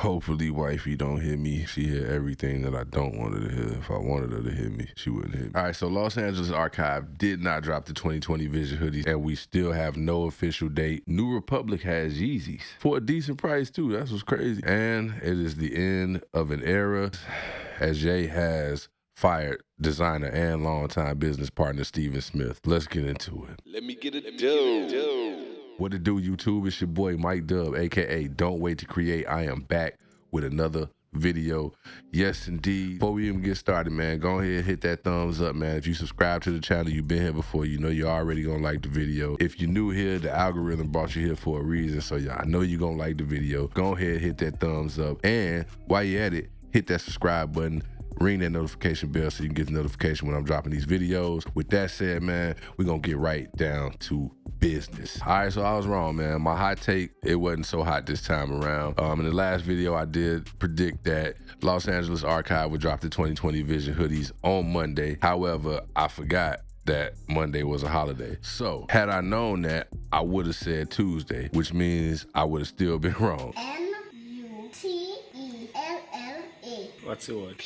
Hopefully wifey don't hit me. She hear everything that I don't want her to hear. If I wanted her to hit me, she wouldn't hit me. All right, so Los Angeles Archive did not drop the 2020 Vision Hoodies, and we still have no official date. New Republic has Yeezy'S for a decent price too. That's what's crazy. And it is the end of an era, as Jay has fired designer and longtime business partner Steven Smith. Let's get into it. Let me get it done. What it do, YouTube? It's your boy Mike Dub, aka Don't Wait to Create. I am back with another video. Yes, indeed. Before we even get started, man, go ahead and hit that thumbs up, man. If you subscribe to the channel, you've been here before, you know you're already gonna like the video. If you're new here, the algorithm brought you here for a reason, so yeah, I know you're gonna like the video. Go ahead and hit that thumbs up, and while you're at it, hit that subscribe button. Ring that notification bell so you can get the notification when I'm dropping these videos. With that said, man, we're gonna get right down to business. All right, so I was wrong, man. My hot take, it wasn't so hot this time around. In the last video, I did predict that Los Angeles Archive would drop the 2020 Vision Hoodies on Monday. However, I forgot that Monday was a holiday. So had I known that, I would have said Tuesday, which means I would have still been wrong. Mutella. What's the word?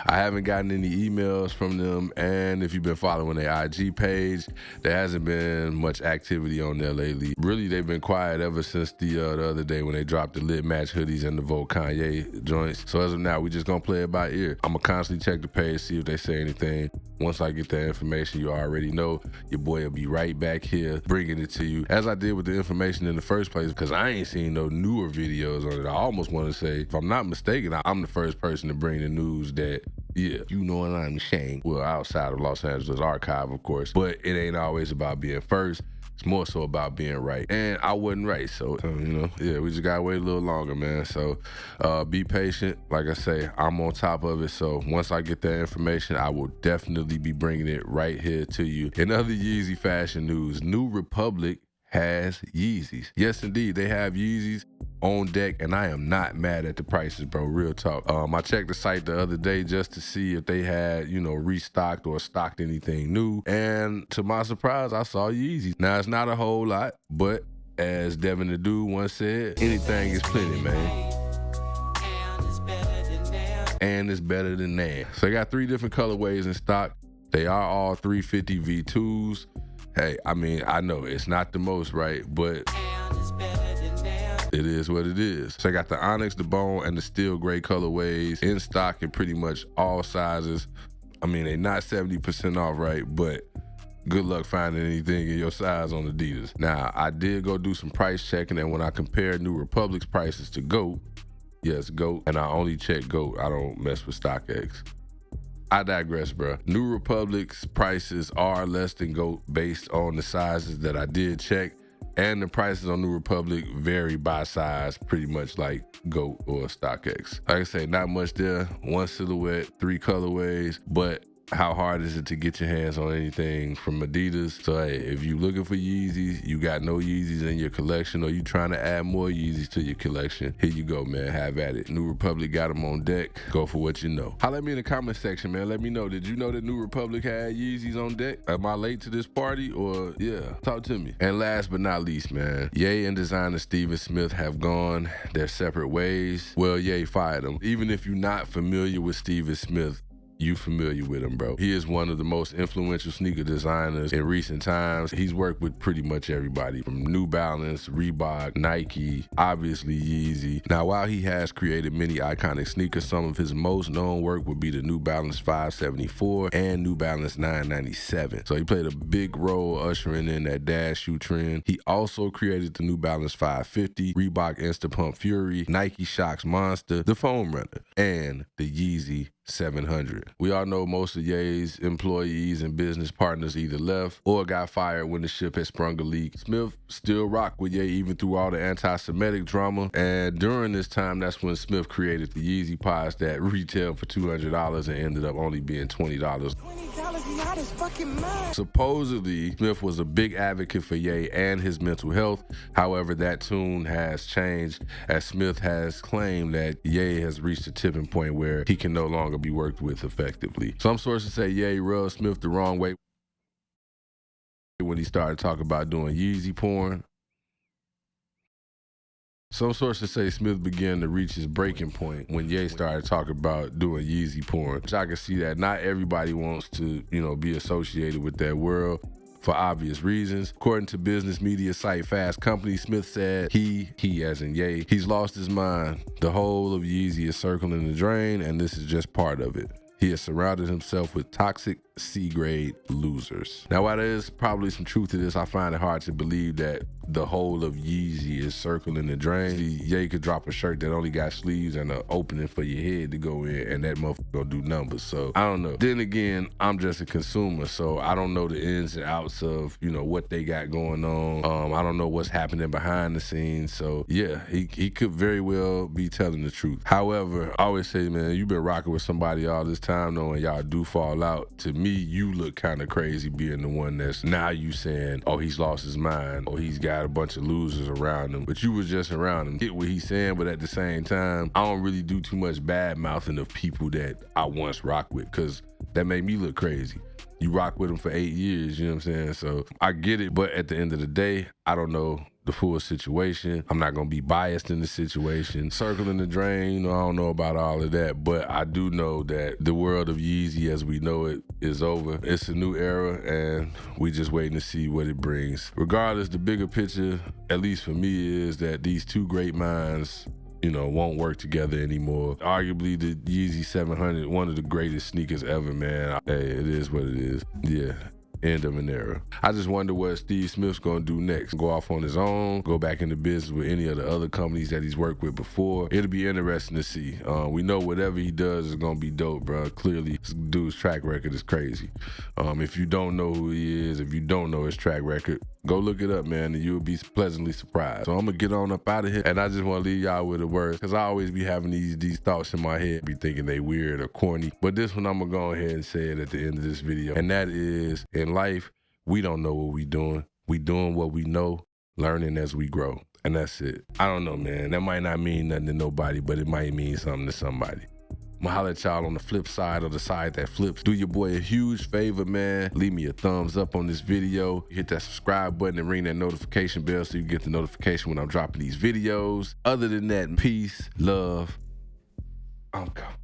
I haven't gotten any emails from them, and if you've been following their IG page, there hasn't been much activity on there lately. Really, they've been quiet ever since the other day when they dropped the Lit Match hoodies and the Vote Kanye joints. So as of now, we just gonna play it by ear. I'm gonna constantly check the page, see if they say anything. Once I get that information, you already know your boy will be right back here bringing it to you, as I did with the information in the first place, because I ain't seen no newer videos on it. I almost want to say, if I'm not mistaken, I'm the first person to bring the news that, yeah, you know what I'm saying. Well, outside of Los Angeles Archive, of course, but it ain't always about being first. It's more so about being right. And I wasn't right, so, you know, yeah, we just gotta wait a little longer, man. So be patient. Like I say, I'm on top of it. So once I get that information, I will definitely be bringing it right here to you. In other Yeezy fashion news, New Republic has Yeezy'S. Yes, indeed, they have Yeezy'S on deck, and I am not mad at the prices, bro. Real talk. I checked the site the other day just to see if they had, you know, restocked or stocked anything new, and to my surprise, I saw Yeezy'S. Now, it's not a whole lot, but as Devin the Dude once said, anything is plenty, man. And it's better than that. So they got 3 different colorways in stock. They are all 350 V2s. Hey, I mean, I know it's not the most, right? But it is what it is. So I got the Onyx, the Bone, and the Steel Gray colorways in stock in pretty much all sizes. I mean, they're not 70% off, right? But good luck finding anything in your size on Adidas. Now, I did go do some price checking, and when I compared New Republic's prices to GOAT, yes, GOAT, and I only check GOAT. I don't mess with StockX. I digress, bro. New Republic's prices are less than GOAT based on the sizes that I did check, and the prices on New Republic vary by size, pretty much like GOAT or StockX. Like I say, not much there. 1 silhouette, 3 colorways, but how hard is it to get your hands on anything from Adidas? So hey, if you looking for Yeezys, you got no Yeezys in your collection, or you trying to add more Yeezys to your collection, here you go, man. Have at it. New Republic got them on deck. Go for what you know. Holla at me in the comment section, man. Let me know. Did you know that New Republic had Yeezys on deck? Am I late to this party? Or yeah, talk to me. And last but not least, man, Ye and designer Steven Smith have gone their separate ways. Well, Ye fired him. Even if you're not familiar with Steven Smith, you familiar with him, bro. He is one of the most influential sneaker designers in recent times. He's worked with pretty much everybody from New Balance, Reebok, Nike, obviously Yeezy. Now, while he has created many iconic sneakers, some of his most known work would be the New Balance 574 and New Balance 997. So he played a big role ushering in that dash shoe trend. He also created the New Balance 550, Reebok Instapump Fury, Nike Shox Monster, the Foam Runner, and the Yeezy 700. We all know most of Ye's employees and business partners either left or got fired when the ship had sprung a leak. Smith still rocked with Ye even through all the anti-Semitic drama, and during this time, that's when Smith created the Yeezy Pods that retailed for $200 and ended up only being $20. $20 not his fucking mind. Supposedly, Smith was a big advocate for Ye and his mental health. However, that tune has changed, as Smith has claimed that Ye has reached a tipping point where he can no longer be worked with effectively. Some sources say Ye rubbed Smith the wrong way when he started talking about doing Yeezy porn. Some sources say Smith began to reach his breaking point when Ye started talking about doing Yeezy porn, which I can see that not everybody wants to, be associated with that world for obvious reasons. According to business media site Fast Company, Smith said he as in Ye, he's lost his mind. The whole of Yeezy is circling the drain, and this is just part of it. He has surrounded himself with toxic C-grade losers. Now, while there is probably some truth to this, I find it hard to believe that the whole of Yeezy is circling the drain. Ye could drop a shirt that only got sleeves and an opening for your head to go in, and that motherfucker gonna do numbers. So I don't know. Then again, I'm just a consumer, so I don't know the ins and outs of what they got going on. I don't know what's happening behind the scenes. So yeah, he could very well be telling the truth. However, I always say, man, you've been rocking with somebody all this time, knowing y'all do fall out. To me, you look kind of crazy being the one that's now you saying, oh, he's lost his mind, or he's got a bunch of losers around him, but you was just around him. Get what he's saying, but at the same time, I don't really do too much bad mouthing of people that I once rocked with, because that made me look crazy. You rock with them for 8 years, you know what I'm saying? So I get it, but at the end of the day, I don't know the full situation. I'm not gonna be biased in the situation. Circling the drain, I don't know about all of that, but I do know that the world of Yeezy as we know it is over. It's a new era, and we just waiting to see what it brings. Regardless, the bigger picture, at least for me, is that these two great minds won't work together anymore. Arguably the Yeezy 700, one of the greatest sneakers ever, man. Hey, it is what it is. Yeah. End of an era. I just wonder what Steve Smith's gonna do next. Go off on his own, go back into business with any of the other companies that he's worked with before. It'll be interesting to see. We know whatever he does is gonna be dope, bro. Clearly, this dude's track record is crazy. If you don't know who he is, if you don't know his track record, go look it up, man, and you'll be pleasantly surprised. So I'm gonna get on up out of here, and I just wanna leave y'all with a word, because I always be having these thoughts in my head, be thinking they weird or corny, but this one I'm gonna go ahead and say it at the end of this video, and that is, in life, we don't know what we doing. We doing what we know, learning as we grow, and that's it. I don't know, man. That might not mean nothing to nobody, but it might mean something to somebody. I'm gonna holler at y'all on the flip side, or the side that flips. Do your boy a huge favor, man. Leave me a thumbs up on this video. Hit that subscribe button and ring that notification bell so you get the notification when I'm dropping these videos. Other than that, peace, love, I'm gone.